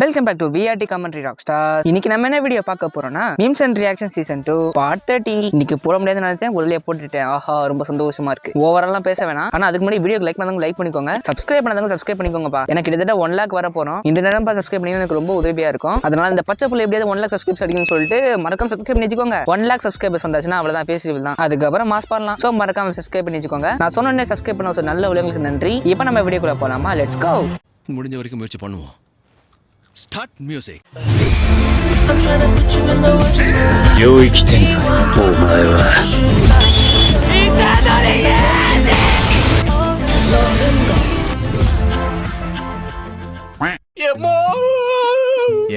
Welcome back to VRT commentary rockstar. இன்னைக்கு நம்ம என்ன வீடியோ பார்க்க போறோம்னா memes and reaction season 2 part 30. இன்னைக்கு போட முடியாதுன்னு நினைச்சேன், உள்ளே போட்டுட்டேன். ஆஹா, ரொம்ப சந்தோஷமா இருக்கு. ஓவராலாம் பேச வேணாம், ஆனா அதுக்கு முன்னாடி வீடியோக்கு லைக் பண்ணாதவங்க லைக் பண்ணிக்கோங்க, சப்ஸ்கிரைப் பண்ணாதவங்க சப்ஸ்கிரைப் பண்ணிக்கோங்கப்பா. எனக்கு கிட்டத்தட்ட 1 lakh வர போறோம். இந்த நேரம் சப்ஸ்கிரைப் பண்ணி எனக்கு ரொம்ப உதவியா இருக்கும். அதனால இந்த பச்சை புள்ள எப்படியாவது 1 lakh சப்ஸ்கிரைப்ஸ் அடிக்கணும்னு சொல்லிட்டு மறக்காம சப்ஸ்கிரைப் பண்ணி வச்சுக்கோங்க. 1 lakh சப்ஸ்கிரைபர்ஸ் வந்தாச்சுன்னா அவ்வளவுதான், பேசிட்டு தான். அதுக்கப்புறம் மாஸ் பண்ணலாம். சோ மறக்காம சப்ஸ்கிரைப் பண்ணி வச்சுக்கோங்க. நான் சொன்னே சப்ஸ்கிரைப் பண்ண ஒரு நல்ல உலகங்களுக்கு நன்றி. இப்போ நம்ம வீடியோக்குள்ள போலாமா? Let's go. முடிஞ்ச வரைக்கும் முயற்சி பண்ணுவோம். Start music. 領域展開。お前は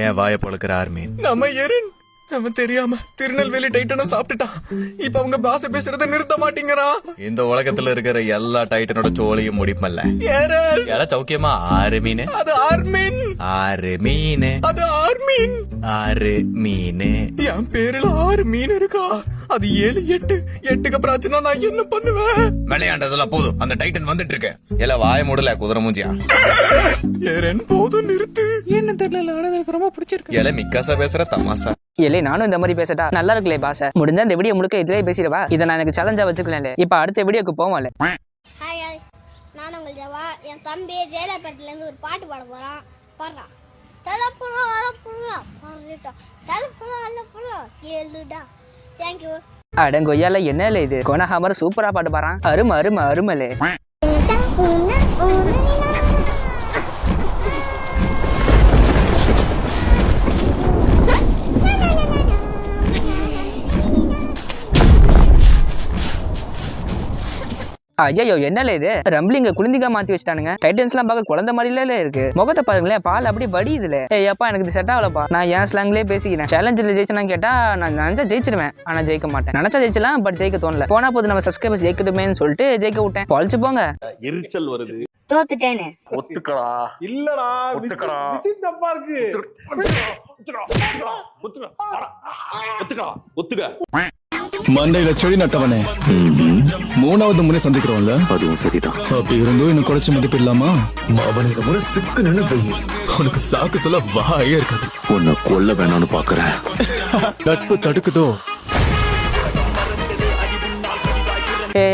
ஏன் வாய பொழுக்கிற ஆர்மி? நம்ம எரன் அவன் தெரியாம திருநெல்வேலி டைட்டனை சாப்பிட்டுட்டான். இப்ப அவங்க பாச பேசுறத நிறுத்த மாட்டேங்கிறான். இந்த உலகத்துல இருக்கிற எல்லா டைட்டனோட சோழியும் முடிப்பல்ல. எரன் யாரா சௌக்கியமா? ஆறு மீன், அது ஆர்மின். ஆறு மீன், அது ஆர்மின். ஆறு மீன். என் பேருல 6 மீன் இருக்கா? அது 7 8 8க்கு பிரச்சனை. நான் என்ன பண்ணுவேன்? விளையாண்டதெல்லாம் போதும், அந்த டைட்டன் வந்துட்டு இருக்கு. எல்லாம் வாய மூடல குதிரை மூஞ்சியா. எரன் போதும், நிறுத்து. என்ன தெரியல, ஆனா எனக்கு ரொம்ப பிடிச்சிருக்கு. எல்லாம் மிக்காசா பேசுற தமாசா. இல்லை, நானும் இந்த மாதிரி பேசட்டா? நல்லா இருக்குல்லே பாச. முடிஞ்சா இந்த வீடியோ முழுக்க இதுலயே பேசிடுவா. இதை நான் எனக்கு சேலஞ்சா வச்சுக்கல. இப்ப அடுத்த வீடியோக்கு போவோம்ல. ஹாய் गाइस, நான் உங்கள் தேவா. என் தம்பி ஜெயலலிதாலேருந்து ஒரு பாட்டு பாட போறான். பாடுறான். தலப்புறா அலப்புறா பாடுறா, தலப்புறா அலப்புறா கேளுடா. Thank you. அடங்கொய்யால என்ன இது? கோனஹாமர் சூப்பரா பாட்டு பாடுறான். அருமை அருமை அருமலே. ஐயோ, என்னல இது? ரம்பிளிங்க குளிந்திகா மாத்தி வச்சிட்டானுங்க. டைட்டன்ஸ் எல்லாம் பார்க்க குழந்தை மாதிரில இருக்கு. முகத்தை பாருங்களேன், பால் அப்படி வடியுதுல. ஏப்பா, எனக்கு இது செட் ஆகலப்பா. நான் ஏன் ஸ்லாங்லேயே பேசிக்கிறேன். சேலஞ்சில் ஜெயிச்சனா கேட்டா நான் நினைச்சா ஜெயிச்சிருவேன், ஆனா ஜெயிக்க மாட்டேன். நினைச்சா ஜெயிச்சலாம், பட் ஜெயிக்க தோணல. போனா போது நம்ம சப்ஸ்கிரைபர்ஸ் ஜெயிக்கட்டுமேன்னு சொல்லிட்டு ஜெயிக்க விட்டேன். பொழிச்சு போங்க. எரிச்சல் வருது. தோத்துட்டேனே. ஒத்துக்கடா. இல்லடா, ஒத்துக்கடா. விஷயம் தப்பா இருக்கு. ஒத்துக்க. மண்டையில செடி நட்டவனே, 3வது முறை சந்திக்கிறோம்ல? அதுவும் சரிதான். அப்படி இருந்தும் இன்னும் குறைச்சு மதிப்பு இல்லாமா? அவனுக்கு முறை சிக்கு நின்று உனக்கு சாக்கு சொல்ல வாயே இருக்காது. உன்னை கொல்ல வேணாம்னு பாக்குறேன். நட்பு தடுக்குதோ?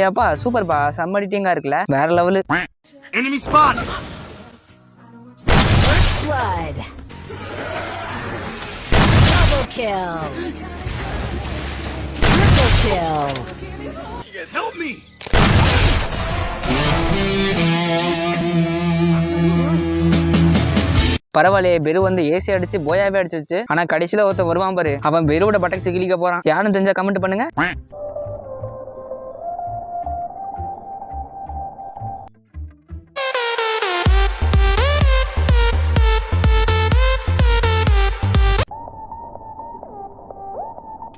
ஏப்பா, சூப்பர்பா, செம்ம எடிட்டிங்கா இருக்குல்ல, வேற level. Enemy spot. Blood. Double kill. Triple kill. Help me. பரவாயில்லையே, பெரு வந்து ஏசி அடிச்சு போயாவே அடிச்சிருச்சு. ஆனா கடைசியில ஒருத்தன் வருவான் பாரு, அவன் பெருவோட பட்டக்ஸ் கிளிக்க போறான். யாரும் தெரிஞ்சா கமெண்ட் பண்ணுங்க.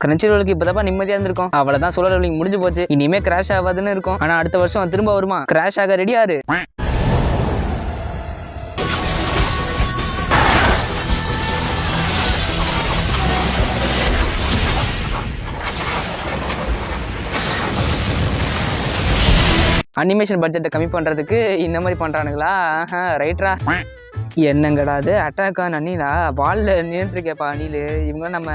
கிரன்ச்சிரோலுக்கு இப்பதான் நிம்மதியா இருந்திருக்கும். அவ்வளவுதான், சோலார் லெவலிங் முடிஞ்சு போச்சு. இனிமே கிராஷ் ஆகாதுன்னு இருக்கும். ஆனா அடுத்த வருஷம் திரும்ப வருமா? கிராஷ் ஆக ரெடியாரு. அனிமேஷன் பட்ஜெட்டை கம்மி பண்றதுக்கு இந்த மாதிரி பண்றானுங்களா? ரைட்ரா. என்னங்கடா அது? அட்டாக் ஆன் அணிலா? பால்ல நின்றுருக்கேப்பா அணிலு. இவங்க நம்ம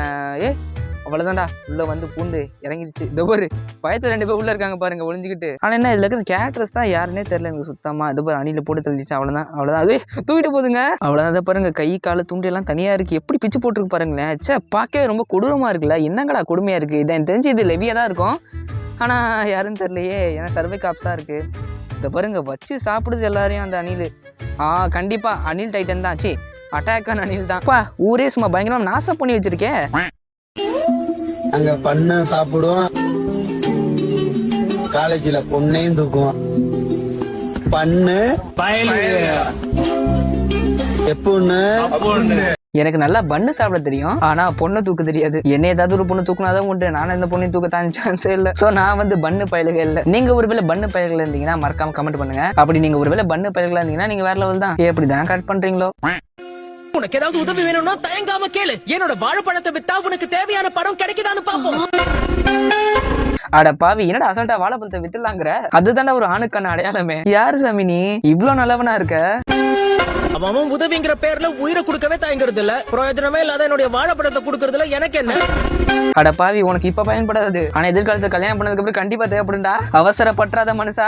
அவ்வளவுதான்டா, உள்ள வந்து பூந்து இறங்கிடுச்சு. இந்த ஒரு பயத்துல 2 பேர் உள்ள இருக்காங்க பாருங்க, ஒளிஞ்சுக்கிட்டு. ஆனா என்ன, இதுல இருக்கிற கேரக்டர்ஸ் தான் யாருன்னே தெரியல எனக்கு சுத்தமா. இது பாரு, அணில போட்டு தள்ளிச்சு. அவ்வளவுதான். அது தூக்கிட்டு போதுங்க. அவ்வளவுதான். பாருங்க, கை காலு துண்டு எல்லாம் தனியா இருக்கு. எப்படி பிச்சு போட்டுருக்கு பாருங்களேன். சே, பார்க்கவே ரொம்ப கொடூரமா இருக்குல்ல. என்னங்கடா கொடுமையா இருக்கு. இதை எனக்கு தெரிஞ்சு இது லெவியா தான் இருக்கும், ஆனா யாருன்னு தெரியலையே. ஏன்னா சர்வே காப்ஸ் தான் இருக்கு. இதை பாருங்க, வச்சு சாப்பிடுது எல்லாரையும் அந்த அணில். கண்டிப்பா அணில் டைட்டன் தான். சி, அட்டாக் ஆன் அணில் தான். ஊரே சும்மா பயங்கரமா நாசம் பண்ணி வச்சிருக்கேன். அங்க பண்ண சாப்பிடுவோம், காலேஜ்ல பொண்ணையும் தூக்குவோம். பண்ணு எப்பொண்ணு? எனக்கு நல்லா பண்ணு சாப்பிட தெரியும், ஆனா பொண்ணு தூக்க தெரியாது. என்ன ஏதாவது ஒரு பொண்ணு தூக்குனாதான் உண்டு. நானும் இந்த பொண்ணு தூக்க சான்ஸே இல்ல. சோ நான் வந்து பண்ணு பயல்கள் இல்ல. நீங்க ஒருவேளை பண்ணு பயல்கள் இருந்தீங்கன்னா மறக்காம கமெண்ட் பண்ணுங்க. அப்படி நீங்க ஒருவேளை பண்ணு பயல்களா இருந்தீங்கன்னா நீங்க வேற லெவல் தான். எப்படிதான் கரெக்ட் பண்றீங்களோ? உனக்கு ஏதாவது உதவி வேணும்னா தயங்காம கேளு. என்னோட வாழைப்பழத்தை வித்தா உனக்கு தேவையான பணம் கிடைக்குதான்னு பாப்போம். அட பாவி, என்னடா அசால்ட்டா வாழைப்பழத்தை வித்துலாங்கிற? அதுதான்டா ஒரு ஆணுக்கான அடையாளமே. யாரு சாமி நீ இவ்ளோ நல்லவனா இருக்க? அவன் உதவிங்கிற பேர்ல உயிரை கொடுக்கவே தயங்குறது இல்ல, பிரயோஜனமே இல்லாத என்னுடைய வாழைப்பழத்தை கொடுக்கறதுல எனக்கு என்ன? அட பாவி, உனக்கு இப்ப பயன்படாது, ஆனா எதிர்காலத்துல கல்யாணம் பண்ணதுக்கு அப்புறம் கண்டிப்பா தேவைப்படும்டா. அவசரப்பற்றாத மனுஷா.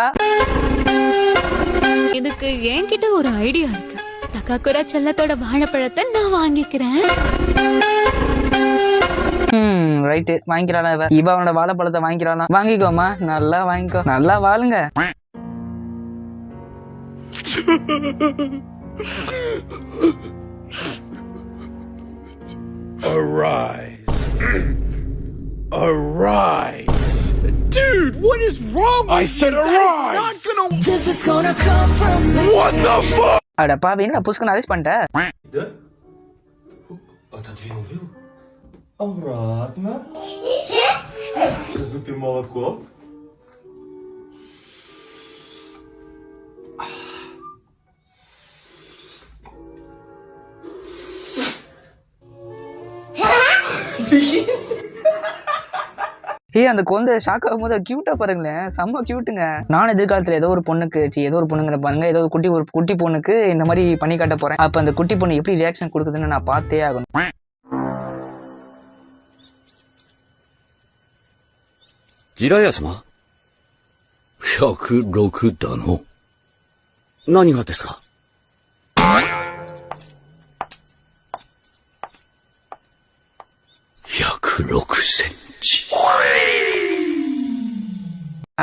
இதுக்கு என்கிட்ட ஒரு ஐடியா இருக்கு. டக்காக்குரா செல்லத்தோட வாழைப்பழத்தை நான் வாங்கிக்கிறேன். ரைட்டு, வாங்கிக்கிறாளா இவ அவனோட வாழைப்பழத்தை வாங்கிக்கிறாளா? வாங்கிக்கோமா, நல்லா வாங்கிக்கோ, நல்லா வாழுங்க. Arise. Arise. Dude, what is wrong? I said arise. Not gonna... This is gonna come from me. What the fuck? அட பாவி, என்ன புஸ்கன் அரெஸ்ட் பண்ணிட்ட? А та две увидел? Обратно. Сейчас выпьем молоко. அந்த குழந்தை ஷாக் ஆகும் போது கியூட்டா பாருங்களேன், செம்ம கியூட்டுங்க. நான் எதிர்காலத்துல ஏதோ ஒரு பொண்ணுக்கு ஏதோ ஒரு பொண்ணுங்கிற பாருங்க, ஏதோ ஒரு குட்டி பொண்ணுக்கு இந்த மாதிரி பண்ணி காட்ட போறேன். அப்ப அந்த குட்டி பொண்ணு எப்படி ரியாக்ஷன் கொடுக்குதுன்னு நான் பார்த்தே ஆகணும்.ジラヤ様 106だの。何がですか 106センチ。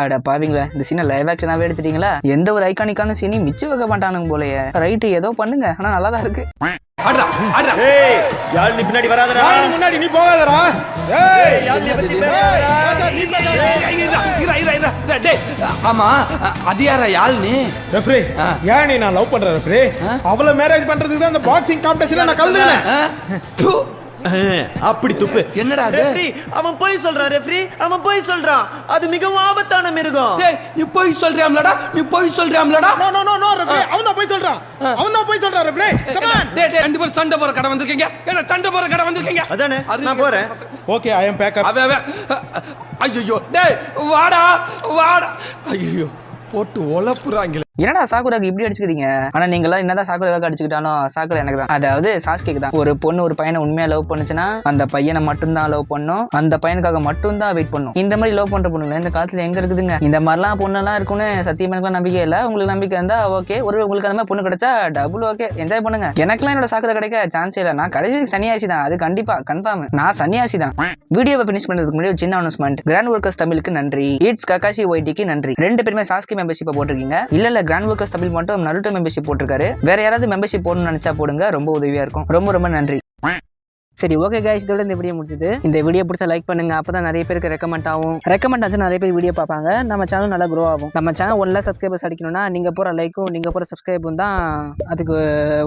அட பாவீங்களா, இந்த சீனை லைவ் ஆக்ஷனாவே எடுத்துட்டீங்களா? எந்த ஒரு ஐகானிக்கான சீனையும் மிச்சம் வைக்க மாட்டானுங்க போலயே. ரைட்டு, ஏதோ பண்ணுங்க, ஆனா நல்லா தான் இருக்கு. பின்னாடி வராதடா, முன்னாடி நீ போகாதடா. ஆமா, அது யாரா யாழ்னி? ரெஃப்ரி, ஏன் நீ நான் லவ் பண்ற ரெஃப்ரி? அவளை மேரேஜ் பண்றதுக்கு தான் அந்த பாக்ஸிங் காம்படிஷன்ல நான் கலந்துனேன். அப்படி துப்பு. என்னடா ரெஃப்ரி, அவன் போய் சொல்றான். ரெஃப்ரி, அவன் போய் சொல்றான். அது மிகவும் ஆபத்தான மிருகம். நீ போய் சொல்றியாம்லடா, நீ போய் சொல்றியாம்லடா. No no no no referee, அவன் தான் போய் சொல்றான். அவன் தான் போய் சொல்றான் ரெஃப்ரி. Come on. டேய் ரெண்டு பேரும் சண்டை போற கடை வந்திருக்கீங்க. என்ன சண்டை போற கடை வந்திருக்கீங்க? அதானே, நான் போறேன். ஓகே, ஐ அம் பேக் அப். ஐயோ டேய் வாடா வாடா. ஐயோ போட்டு ஒலப்புறாங்க. என்னடா சாக்குராக்கு இப்படி அடிச்சுக்கிறீங்க? ஆனா நீங்க எல்லாம் என்னதான் சாக்குராக்கு அடிச்சுக்கிட்டாலும் சாக்குரா எனக்கு தான். அதாவது சாஸ்கேக்கு தான். ஒரு பொண்ணு ஒரு பையனை உண்மையா லவ் பண்ணுச்சுன்னா அந்த பையனை மட்டும்தான் லவ் பண்ணும், அந்த பையனுக்காக மட்டும்தான் வெயிட் பண்ணும். இந்த மாதிரி லவ் பண்ற பொண்ணுங்க இந்த காலத்துல எங்க இருக்குதுங்க? இந்த மாதிரிலாம் பொண்ணெல்லாம் இருக்குன்னு சத்தியமா எனக்கு நம்பிக்கை இல்ல. உங்களுக்கு நம்பிக்கை இருந்தா ஓகே, உங்களுக்கு அந்த மாதிரி பொண்ணு கிடைச்சா டபுள் ஓகே, என்ஜாய் பண்ணுங்க. எனக்குலாம் என்னோட சாக்குரா கிடைக்க சான்ஸே இல்ல. நான் கடைசி சன்னியாசி தான், அது கண்டிப்பா கன்ஃபார்ம். நான் சன்னியாசி தான். வீடியோவை பினிஷ் பண்றதுக்கு முன்னாடி ஒரு சின்ன அனௌன்ஸ்மெண்ட். கிராண்ட் ஒர்க்கர்ஸ் தமிழுக்கு நன்றி, இட்ஸ் ககாஷி ஒய்டிக்கு நன்றி. ரெண்டு பேருமே சாஸ்கி மெம்பர்ஷிப் போட்டிருக்கீங்க. இல்ல கிராண்ட் ஒர்க்கர்ஸ் தமிழ் மட்டும் நருட்டோ மெம்பர்ஷிப் போட்டிருக்காரு. வேற யாராவது மெம்பர்ஷிப் போடணும்னு நினைச்சா போடுங்க, ரொம்ப உதவியா இருக்கும். ரொம்ப ரொம்ப நன்றி. சரி, ஓகே கைஸ், இதோட இந்த வீடியோ முடிஞ்சது. இந்த வீடியோ பிடிச்சா லைக் பண்ணுங்க, அப்பதான் நிறைய பேருக்கு ரெக்கமெண்ட் ஆகும். ரெக்கமெண்ட் ஆச்சு நிறைய பேர் வீடியோ பார்ப்பாங்க, நம்ம சேனல் நல்லா க்ரோ ஆகும். நம்ம சேனல் 1 lakh சப்ஸ்கிரைபர்ஸ் அடிக்கணும்னா நீங்க போற லைக்கும் நீங்க போற சப்ஸ்கிரைபும் தான் அதுக்கு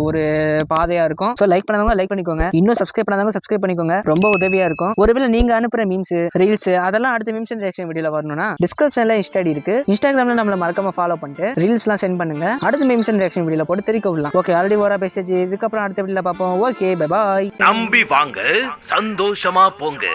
ஒரு பாதையா இருக்கும். ஸோ லைக் பண்ணாதவங்க லைக் பண்ணிக்கோங்க, இன்னும் சப்ஸ்கிரைப் பண்ணாதவங்க சப்ஸ்கிரைப் பண்ணிக்கோங்க, ரொம்ப உதவியா இருக்கும். ஒருவேளை நீங்க அனுப்புற மீம்ஸ் ரீல்ஸ் அதெல்லாம் அடுத்த மீம்ஸ் ரியாக்ஷன் வீடியோல வரணும்னா டிஸ்கிரிப்ஷன்ல இன்ஸ்டா ஐடி இருக்கு, இன்ஸ்டாகிராம்ல நம்மள மறக்காம ஃபாலோ பண்ணிட்டு ரீல்ஸ்லாம் சென்ட் பண்ணுங்க. அடுத்த மீம்ஸ் ரியாக்ஷன் வீடியோல போட்டு தெரிவிக்க விடலாம். ஓகே, ஆல்ரெடி ஓரா பேசேஜ், இதுக்கப்புறம் அடுத்த வீடியோல பார்ப்போம். Okay, bye bye. நம்பி வாங்க, சந்தோஷமா போங்க.